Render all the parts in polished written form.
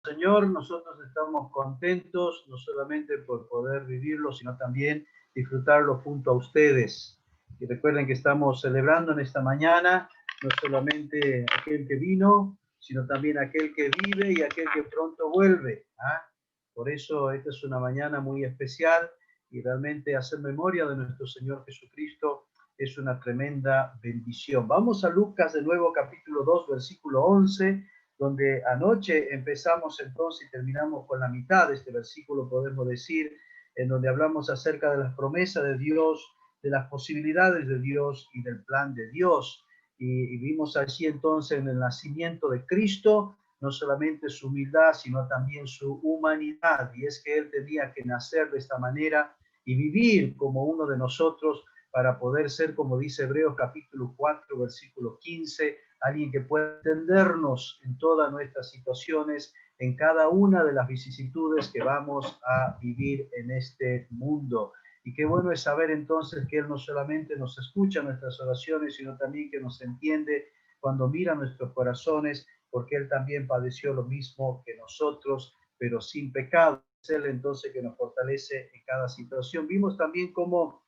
Señor, nosotros estamos contentos no solamente por poder vivirlo, sino también disfrutarlo junto a ustedes. Y recuerden que estamos celebrando en esta mañana no solamente aquel que vino, sino también aquel que vive y aquel que pronto vuelve. ¿Ah? Por eso esta es una mañana muy especial y realmente hacer memoria de nuestro Señor Jesucristo es una tremenda bendición. Vamos a Lucas de nuevo, capítulo 2, versículo 11, donde anoche empezamos entonces y terminamos con la mitad de este versículo, podemos decir, en donde hablamos acerca de las promesas de Dios, de las posibilidades de Dios y del plan de Dios. Y vimos allí entonces en el nacimiento de Cristo, no solamente su humildad, sino también su humanidad. Y es que Él tenía que nacer de esta manera y vivir como uno de nosotros para poder ser, como dice Hebreos capítulo 4, versículo 15, alguien que pueda entendernos en todas nuestras situaciones, en cada una de las vicisitudes que vamos a vivir en este mundo. Y qué bueno es saber entonces que Él no solamente nos escucha nuestras oraciones, sino también que nos entiende cuando mira nuestros corazones, porque Él también padeció lo mismo que nosotros, pero sin pecado. Es Él entonces que nos fortalece en cada situación. Vimos también cómo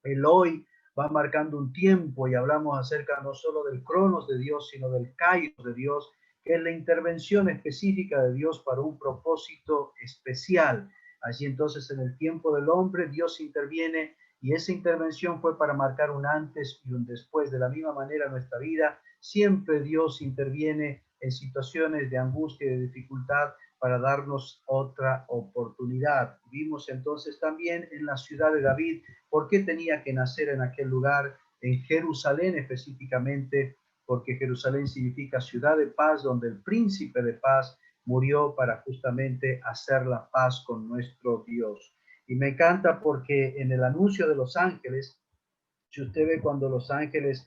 el hoy va marcando un tiempo y hablamos acerca no solo del cronos de Dios, sino del kairos de Dios, que es la intervención específica de Dios para un propósito especial. Allí entonces en el tiempo del hombre Dios interviene y esa intervención fue para marcar un antes y un después. De la misma manera en nuestra vida siempre Dios interviene en situaciones de angustia y de dificultad para darnos otra oportunidad. Vimos entonces también en la ciudad de David por qué tenía que nacer en aquel lugar, en Jerusalén específicamente, porque Jerusalén significa ciudad de paz, donde el príncipe de paz murió para justamente hacer la paz con nuestro Dios. Y me encanta porque en el anuncio de los ángeles, si usted ve cuando los ángeles,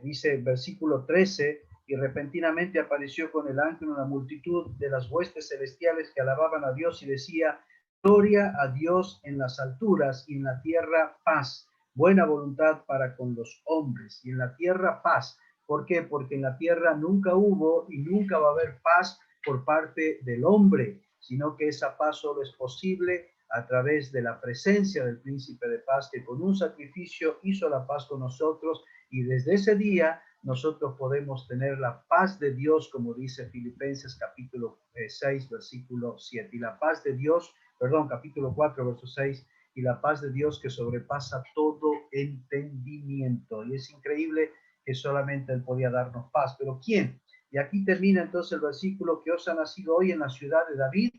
dice versículo 13, y repentinamente apareció con el ángel una multitud de las huestes celestiales que alababan a Dios y decía, gloria a Dios en las alturas y en la tierra paz, buena voluntad para con los hombres. Y en la tierra paz. ¿Por qué? Porque en la tierra nunca hubo y nunca va a haber paz por parte del hombre, sino que esa paz solo es posible a través de la presencia del príncipe de paz, que con un sacrificio hizo la paz con nosotros, y desde ese día nosotros podemos tener la paz de Dios, como dice Filipenses capítulo 6, versículo 7. Y la paz de Dios, perdón, capítulo 4, verso 6, y la paz de Dios que sobrepasa todo entendimiento. Y es increíble que solamente Él podía darnos paz. Pero ¿quién? Y aquí termina entonces el versículo, que os ha nacido hoy en la ciudad de David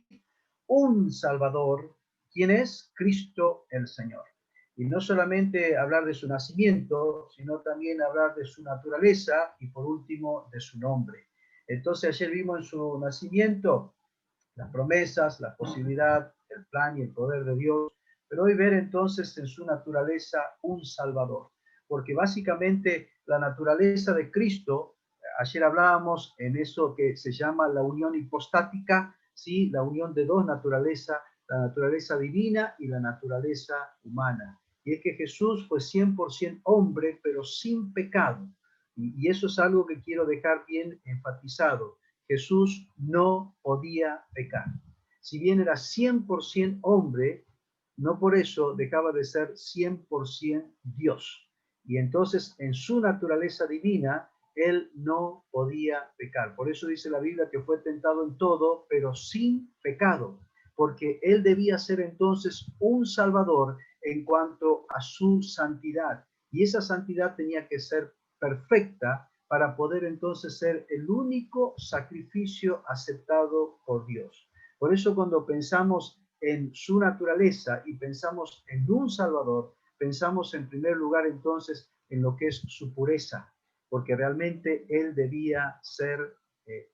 un Salvador. ¿Quién es? Cristo el Señor. Y no solamente hablar de su nacimiento, sino también hablar de su naturaleza y por último de su nombre. Entonces ayer vimos en su nacimiento las promesas, la posibilidad, el plan y el poder de Dios, pero hoy ver entonces en su naturaleza un Salvador, porque básicamente la naturaleza de Cristo, ayer hablábamos en eso que se llama la unión hipostática, ¿sí? La unión de dos naturalezas, la naturaleza divina y la naturaleza humana. Y es que Jesús fue 100% hombre, pero sin pecado. Y eso es algo que quiero dejar bien enfatizado. Jesús no podía pecar. Si bien era 100% hombre, no por eso dejaba de ser 100% Dios. Y entonces en su naturaleza divina, él no podía pecar. Por eso dice la Biblia que fue tentado en todo, pero sin pecado, porque él debía ser entonces un salvador en cuanto a su santidad. Y esa santidad tenía que ser perfecta para poder entonces ser el único sacrificio aceptado por Dios. Por eso cuando pensamos en su naturaleza y pensamos en un Salvador, pensamos en primer lugar entonces en lo que es su pureza, porque realmente Él debía ser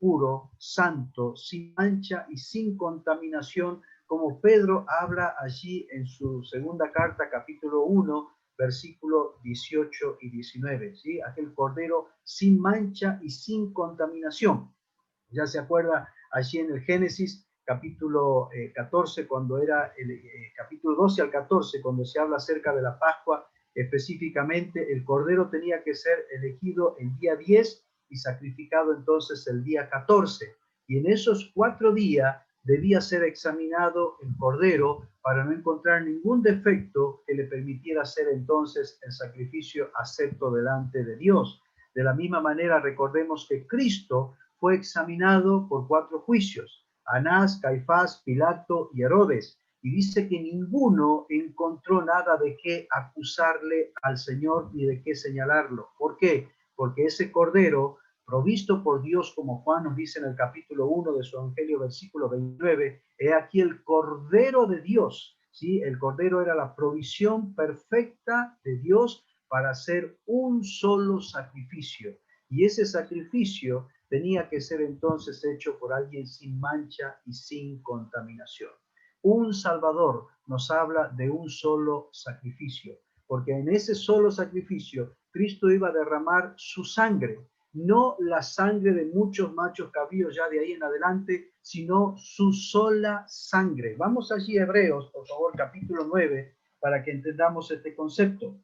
puro, santo, sin mancha y sin contaminación, como Pedro habla allí en su segunda carta, capítulo 1, versículo 18 y 19, ¿sí? Aquel cordero sin mancha y sin contaminación. Ya se acuerda allí en el Génesis, capítulo 14, cuando era el capítulo 12 al 14, cuando se habla acerca de la Pascua, específicamente el cordero tenía que ser elegido el día 10 y sacrificado entonces el día 14. Y en esos 4 días debía ser examinado el cordero para no encontrar ningún defecto que le permitiera hacer entonces el sacrificio acepto delante de Dios. De la misma manera, recordemos que Cristo fue examinado por 4 juicios: Anás, Caifás, Pilato y Herodes. Y dice que ninguno encontró nada de qué acusarle al Señor ni de qué señalarlo. ¿Por qué? Porque ese cordero, provisto por Dios, como Juan nos dice en el capítulo 1 de su Evangelio, versículo 29, he aquí el Cordero de Dios, ¿sí? El Cordero era la provisión perfecta de Dios para hacer un solo sacrificio. Y ese sacrificio tenía que ser entonces hecho por alguien sin mancha y sin contaminación. Un Salvador nos habla de un solo sacrificio, porque en ese solo sacrificio Cristo iba a derramar su sangre, no la sangre de muchos machos cabríos ya de ahí en adelante, sino su sola sangre. Vamos allí a Hebreos, por favor, capítulo 9, para que entendamos este concepto.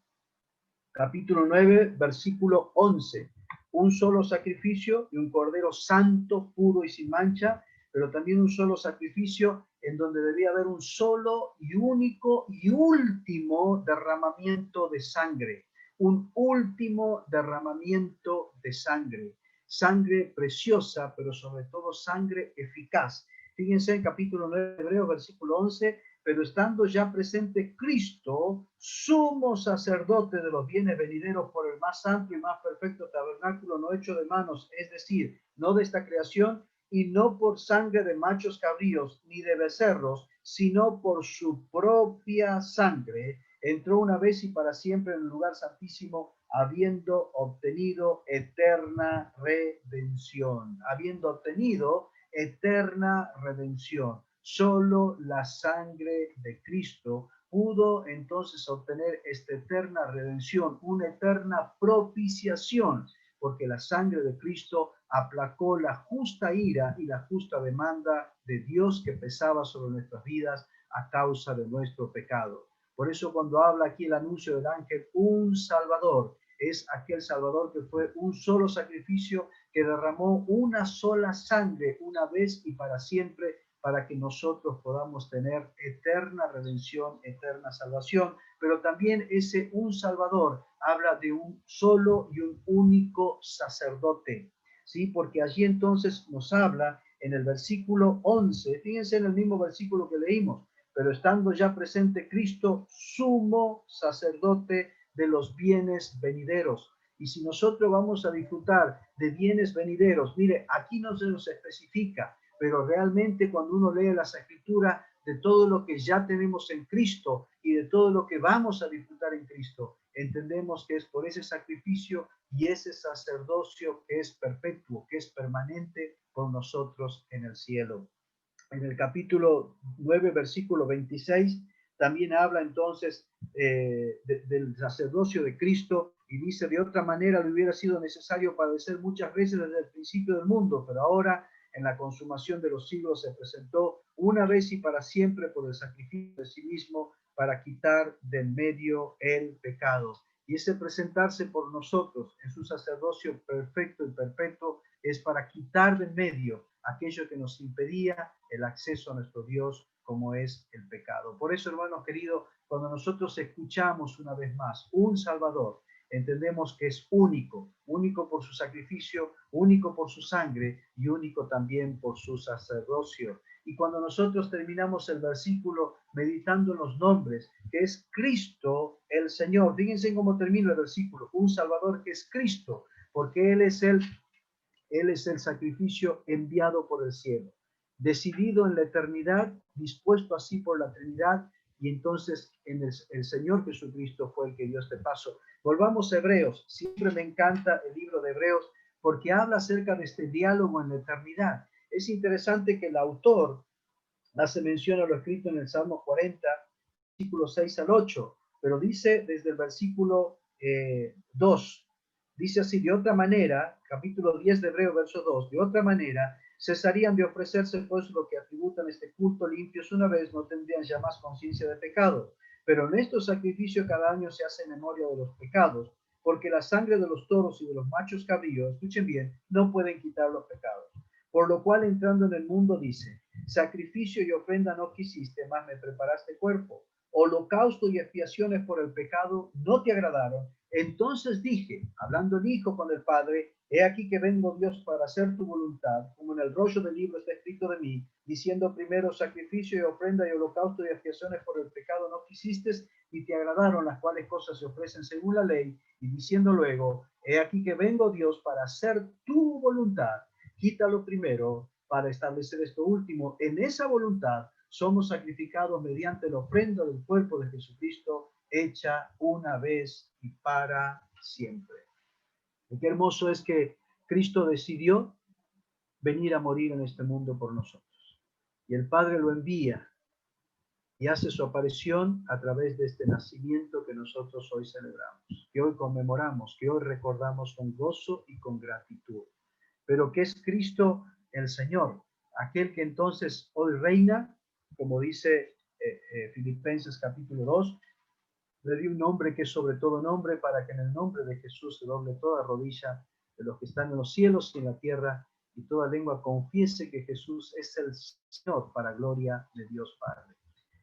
Capítulo 9, versículo 11. Un solo sacrificio y un cordero santo, puro y sin mancha, pero también un solo sacrificio en donde debía haber un solo y único y último derramamiento de sangre. Un último derramamiento de sangre. Sangre preciosa, pero sobre todo sangre eficaz. Fíjense en capítulo 9 de Hebreos, versículo 11, pero estando ya presente Cristo, sumo sacerdote de los bienes venideros por el más santo y más perfecto tabernáculo no hecho de manos, es decir, no de esta creación, y no por sangre de machos cabríos ni de becerros, sino por su propia sangre, entró una vez y para siempre en el lugar santísimo, habiendo obtenido eterna redención, habiendo obtenido eterna redención. Solo la sangre de Cristo pudo entonces obtener esta eterna redención, una eterna propiciación, porque la sangre de Cristo aplacó la justa ira y la justa demanda de Dios que pesaba sobre nuestras vidas a causa de nuestro pecado. Por eso cuando habla aquí el anuncio del ángel, un Salvador, es aquel Salvador que fue un solo sacrificio, que derramó una sola sangre una vez y para siempre, para que nosotros podamos tener eterna redención, eterna salvación. Pero también ese un Salvador habla de un solo y un único sacerdote, ¿sí? Porque allí entonces nos habla en el versículo 11, fíjense en el mismo versículo que leímos, pero estando ya presente Cristo, sumo sacerdote de los bienes venideros. Y si nosotros vamos a disfrutar de bienes venideros, mire, aquí no se nos especifica, pero realmente cuando uno lee las escrituras de todo lo que ya tenemos en Cristo y de todo lo que vamos a disfrutar en Cristo, entendemos que es por ese sacrificio y ese sacerdocio que es perpetuo, que es permanente por nosotros en el cielo. En el capítulo 9, versículo 26, también habla entonces del sacerdocio de Cristo y dice: de otra manera le hubiera sido necesario padecer muchas veces desde el principio del mundo, pero ahora en la consumación de los siglos se presentó una vez y para siempre por el sacrificio de sí mismo para quitar del medio el pecado. Y ese presentarse por nosotros en su sacerdocio perfecto y perpetuo es para quitar del medio aquello que nos impedía el acceso a nuestro Dios, como es el pecado. Por eso, hermanos queridos, cuando nosotros escuchamos una vez más un Salvador, entendemos que es único, único por su sacrificio, único por su sangre y único también por su sacerdocio. Y cuando nosotros terminamos el versículo meditando en los nombres, que es Cristo el Señor, fíjense cómo termina el versículo: un Salvador que es Cristo, porque Él es el sacrificio enviado por el cielo, decidido en la eternidad, dispuesto así por la Trinidad, y entonces en el Señor Jesucristo fue el que dio este paso. Volvamos a Hebreos. Siempre me encanta el libro de Hebreos porque habla acerca de este diálogo en la eternidad. Es interesante que el autor hace mención a lo escrito en el Salmo 40, versículo 6 al 8, pero dice desde el versículo 2, dice así: de otra manera, capítulo 10 de Hebreo, verso 2, de otra manera, cesarían de ofrecerse pues lo que atributan este culto limpios una vez, no tendrían ya más conciencia de pecado. Pero en estos sacrificios cada año se hace memoria de los pecados, porque la sangre de los toros y de los machos cabríos, escuchen bien, no pueden quitar los pecados. Por lo cual, entrando en el mundo, dice, sacrificio y ofrenda no quisiste, mas me preparaste cuerpo. Holocausto y expiaciones por el pecado no te agradaron. Entonces dije, hablando el Hijo con el Padre, he aquí que vengo, Dios, para hacer tu voluntad, como en el rollo del libro está escrito de mí, diciendo primero sacrificio y ofrenda y holocausto y expiaciones por el pecado no quisiste, y te agradaron, las cuales cosas se ofrecen según la ley, y diciendo luego, he aquí que vengo, Dios, para hacer tu voluntad. Quítalo primero para establecer esto último. En esa voluntad somos sacrificados mediante la ofrenda del cuerpo de Jesucristo, hecha una vez y para siempre. Y qué hermoso es que Cristo decidió venir a morir en este mundo por nosotros. Y el Padre lo envía y hace su aparición a través de este nacimiento que nosotros hoy celebramos, que hoy conmemoramos, que hoy recordamos con gozo y con gratitud. Pero que es Cristo el Señor, aquel que entonces hoy reina, como dice Filipenses capítulo 2, le dio un nombre que es sobre todo nombre, para que en el nombre de Jesús se doble toda rodilla de los que están en los cielos y en la tierra, y toda lengua confiese que Jesús es el Señor, para gloria de Dios Padre.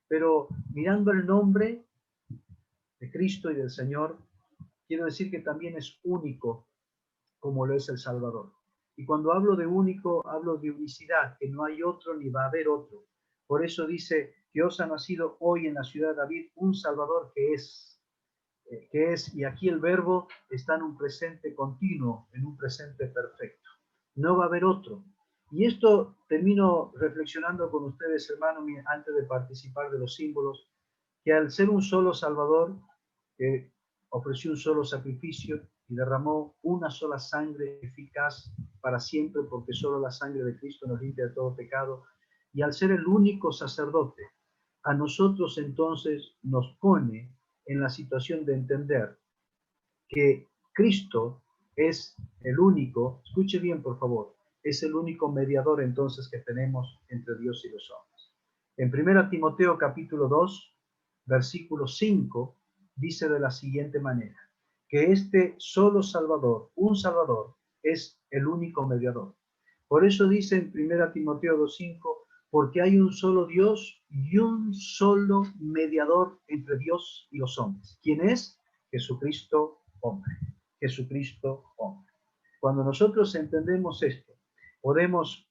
Pero mirando el nombre de Cristo y del Señor, quiero decir que también es único, como lo es el Salvador. Y cuando hablo de único, hablo de unicidad, que no hay otro ni va a haber otro. Por eso dice que os ha nacido hoy en la ciudad de David un Salvador que es, y aquí el verbo está en un presente continuo, en un presente perfecto. No va a haber otro. Y esto termino reflexionando con ustedes, hermanos, antes de participar de los símbolos, que al ser un solo Salvador, que ofreció un solo sacrificio y derramó una sola sangre eficaz para siempre, porque solo la sangre de Cristo nos limpia de todo pecado, y al ser el único sacerdote, a nosotros entonces nos pone en la situación de entender que Cristo es el único, escuche bien por favor, es el único mediador entonces que tenemos entre Dios y los hombres. En 1 Timoteo capítulo 2, versículo 5, dice de la siguiente manera, que este solo Salvador, un Salvador, es el único mediador. Por eso dice en 1 Timoteo 2:5, porque hay un solo Dios y un solo mediador entre Dios y los hombres. ¿Quién es? Jesucristo hombre. Jesucristo hombre. Cuando nosotros entendemos esto, podemos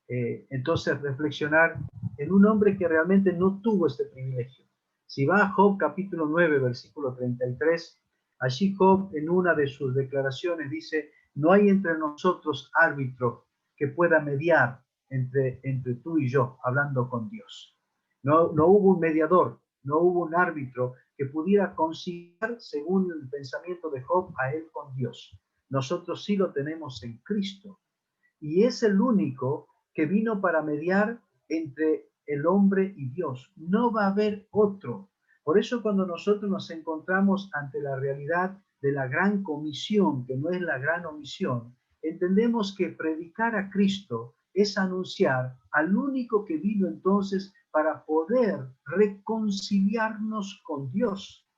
entonces reflexionar en un hombre que realmente no tuvo este privilegio. Si va a Job capítulo 9, versículo 33, allí Job en una de sus declaraciones dice, no hay entre nosotros árbitro que pueda mediar entre tú y yo, hablando con Dios. No hubo un mediador, no hubo un árbitro que pudiera conciliar, según el pensamiento de Job, a él con Dios. Nosotros sí lo tenemos en Cristo. Y es el único que vino para mediar entre el hombre y Dios. No va a haber otro. Por eso cuando nosotros nos encontramos ante la realidad de la gran comisión, que no es la gran omisión, entendemos que predicar a Cristo es anunciar al único que vino entonces para poder reconciliarnos con Dios,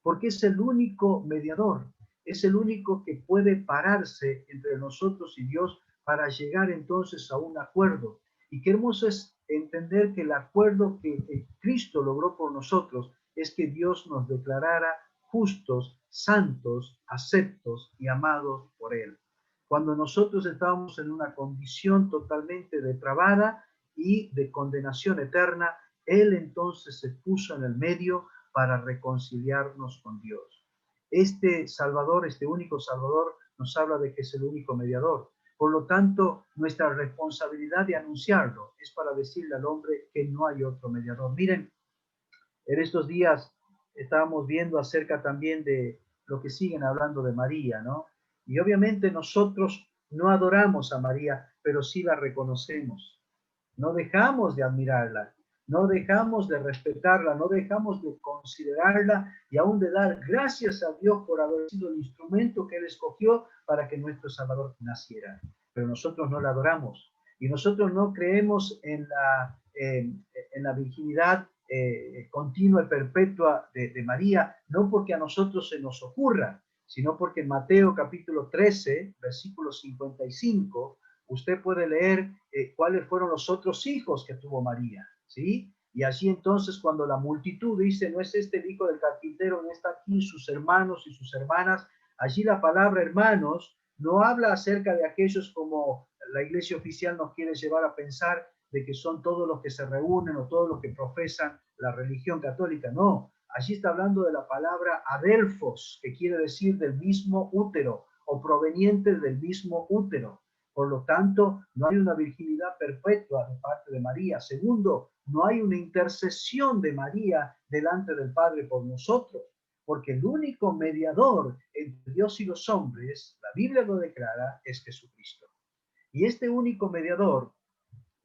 porque es el único mediador, es el único que puede pararse entre nosotros y Dios para llegar entonces a un acuerdo. Y qué hermoso es entender que el acuerdo que Cristo logró por nosotros es que Dios nos declarara justos, santos, aceptos y amados por Él. Cuando nosotros estábamos en una condición totalmente depravada y de condenación eterna, Él entonces se puso en el medio para reconciliarnos con Dios. Este Salvador, este único Salvador, nos habla de que es el único mediador. Por lo tanto, nuestra responsabilidad de anunciarlo es para decirle al hombre que no hay otro mediador. Miren, en estos días estábamos viendo acerca también de lo que siguen hablando de María, ¿no? Y obviamente nosotros no adoramos a María, pero sí la reconocemos. No dejamos de admirarla, no dejamos de respetarla, no dejamos de considerarla y aún de dar gracias a Dios por haber sido el instrumento que Él escogió para que nuestro Salvador naciera. Pero nosotros no la adoramos y nosotros no creemos en la virginidad continua y perpetua de María, no porque a nosotros se nos ocurra, sino porque en Mateo capítulo 13, versículo 55, Usted puede leer cuáles fueron los otros hijos que tuvo María, ¿sí? Y allí entonces cuando la multitud dice, no es este el hijo del carpintero, no está aquí sus hermanos y sus hermanas, allí la palabra hermanos no habla acerca de aquellos como la iglesia oficial nos quiere llevar a pensar de que son todos los que se reúnen o todos los que profesan la religión católica, no. Allí está hablando de la palabra adelfos, que quiere decir del mismo útero o proveniente del mismo útero. Por lo tanto, no hay una virginidad perpetua de parte de María. Segundo, no hay una intercesión de María delante del Padre por nosotros, porque el único mediador entre Dios y los hombres, la Biblia lo declara, es Jesucristo. Y este único mediador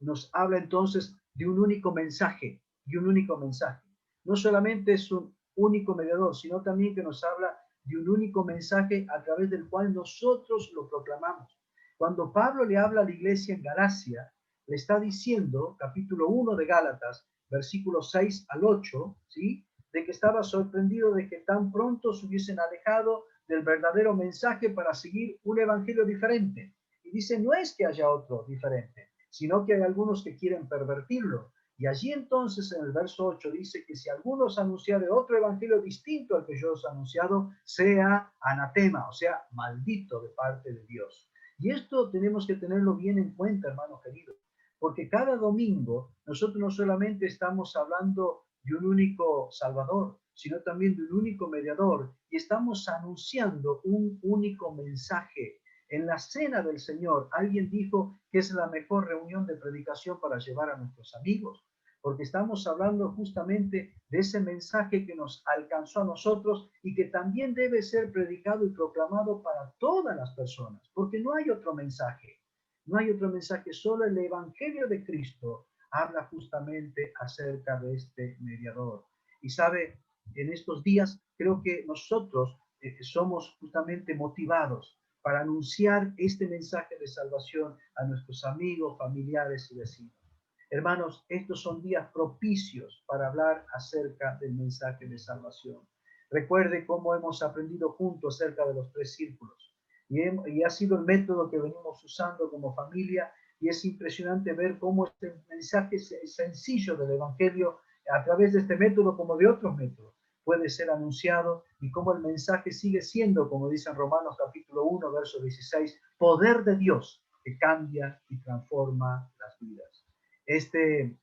nos habla entonces de un único mensaje, de un único mensaje. No solamente es un único mediador, sino también que nos habla de un único mensaje a través del cual nosotros lo proclamamos. Cuando Pablo le habla a la iglesia en Galacia, le está diciendo, capítulo 1 de Gálatas, versículos 6 al 8, ¿sí? De que estaba sorprendido de que tan pronto se hubiesen alejado del verdadero mensaje para seguir un evangelio diferente. Y dice, no es que haya otro diferente, sino que hay algunos que quieren pervertirlo. Y allí entonces en el verso 8 dice que si algunos anunciare otro evangelio distinto al que yo os he anunciado, sea anatema, o sea, maldito de parte de Dios. Y esto tenemos que tenerlo bien en cuenta, hermanos queridos, porque cada domingo nosotros no solamente estamos hablando de un único Salvador, sino también de un único mediador, y estamos anunciando un único mensaje. En la cena del Señor, alguien dijo que es la mejor reunión de predicación para llevar a nuestros amigos, porque estamos hablando justamente de ese mensaje que nos alcanzó a nosotros y que también debe ser predicado y proclamado para todas las personas, porque no hay otro mensaje, no hay otro mensaje, solo el Evangelio de Cristo habla justamente acerca de este mediador. Y sabe, en estos días creo que nosotros somos justamente motivados para anunciar este mensaje de salvación a nuestros amigos, familiares y vecinos. Hermanos, estos son días propicios para hablar acerca del mensaje de salvación. Recuerde cómo hemos aprendido juntos acerca de los 3 círculos. Y ha sido el método que venimos usando como familia, y es impresionante ver cómo este mensaje sencillo del Evangelio, a través de este método como de otros métodos, puede ser anunciado, y cómo el mensaje sigue siendo, como dice en Romanos capítulo 1, verso 16, poder de Dios que cambia y transforma las vidas. Este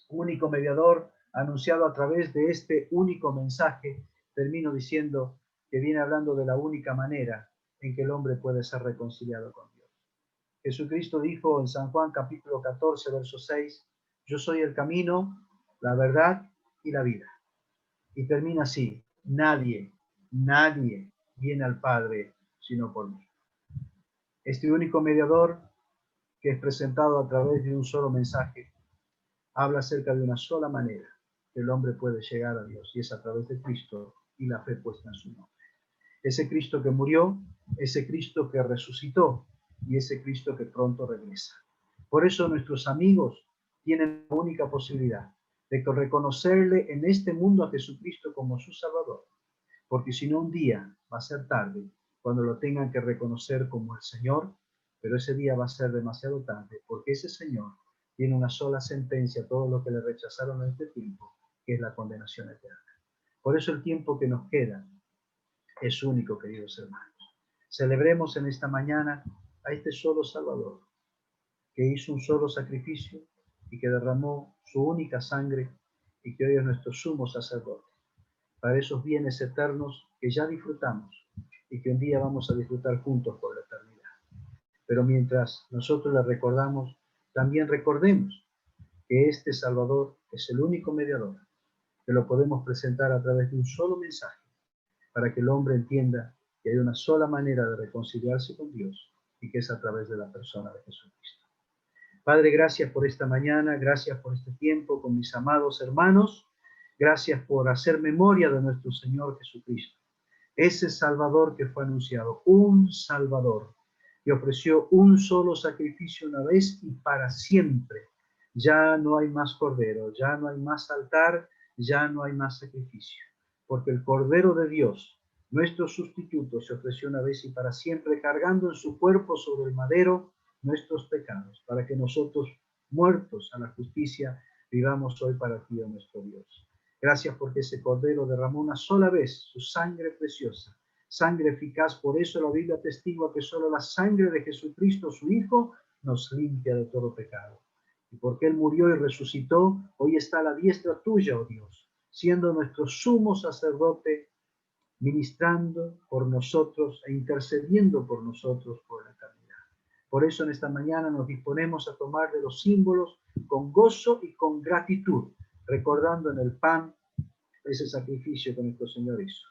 único mediador anunciado a través de este único mensaje, termino diciendo que viene hablando de la única manera en que el hombre puede ser reconciliado con Dios. Jesucristo dijo en San Juan capítulo 14, verso 6, yo soy el camino, la verdad y la vida. Y termina así, nadie viene al Padre sino por mí. Este único mediador, que es presentado a través de un solo mensaje, habla acerca de una sola manera que el hombre puede llegar a Dios, y es a través de Cristo y la fe puesta en su nombre. Ese Cristo que murió, ese Cristo que resucitó y ese Cristo que pronto regresa. Por eso nuestros amigos tienen la única posibilidad de reconocerle en este mundo a Jesucristo como su Salvador, porque si no un día va a ser tarde cuando lo tengan que reconocer como el Señor, pero ese día va a ser demasiado tarde, porque ese Señor tiene una sola sentencia a todos los que le rechazaron en este tiempo, que es la condenación eterna. Por eso el tiempo que nos queda es único, queridos hermanos. Celebremos en esta mañana a este solo Salvador, que hizo un solo sacrificio y que derramó su única sangre, y que hoy es nuestro sumo sacerdote, para esos bienes eternos que ya disfrutamos y que un día vamos a disfrutar juntos por la eternidad. Pero mientras nosotros le recordamos, también recordemos que este Salvador es el único mediador, que lo podemos presentar a través de un solo mensaje, para que el hombre entienda que hay una sola manera de reconciliarse con Dios, y que es a través de la persona de Jesucristo. Padre, gracias por esta mañana, gracias por este tiempo con mis amados hermanos, gracias por hacer memoria de nuestro Señor Jesucristo, ese Salvador que fue anunciado, un Salvador que ofreció un solo sacrificio una vez y para siempre. Ya no hay más cordero, ya no hay más altar, ya no hay más sacrificio, porque el Cordero de Dios, nuestro sustituto, se ofreció una vez y para siempre, cargando en su cuerpo sobre el madero nuestros pecados, para que nosotros, muertos a la justicia, vivamos hoy para ti, oh nuestro Dios. Gracias porque ese Cordero derramó una sola vez su sangre preciosa, sangre eficaz. Por eso la Biblia atestigua que solo la sangre de Jesucristo, su Hijo, nos limpia de todo pecado. Y porque Él murió y resucitó, hoy está a la diestra tuya, oh Dios, siendo nuestro sumo sacerdote, ministrando por nosotros e intercediendo por nosotros por la eternidad. Por eso en esta mañana nos disponemos a tomar de los símbolos con gozo y con gratitud, recordando en el pan ese sacrificio que nuestro Señor hizo,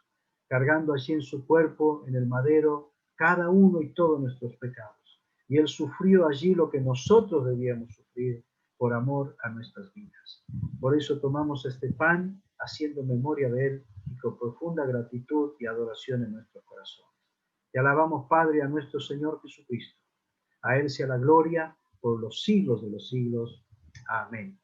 cargando allí en su cuerpo, en el madero, cada uno y todos nuestros pecados. Y Él sufrió allí lo que nosotros debíamos sufrir por amor a nuestras vidas. Por eso tomamos este pan haciendo memoria de Él y con profunda gratitud y adoración en nuestros corazones. Te alabamos, Padre, a nuestro Señor Jesucristo. A Él sea la gloria por los siglos de los siglos. Amén.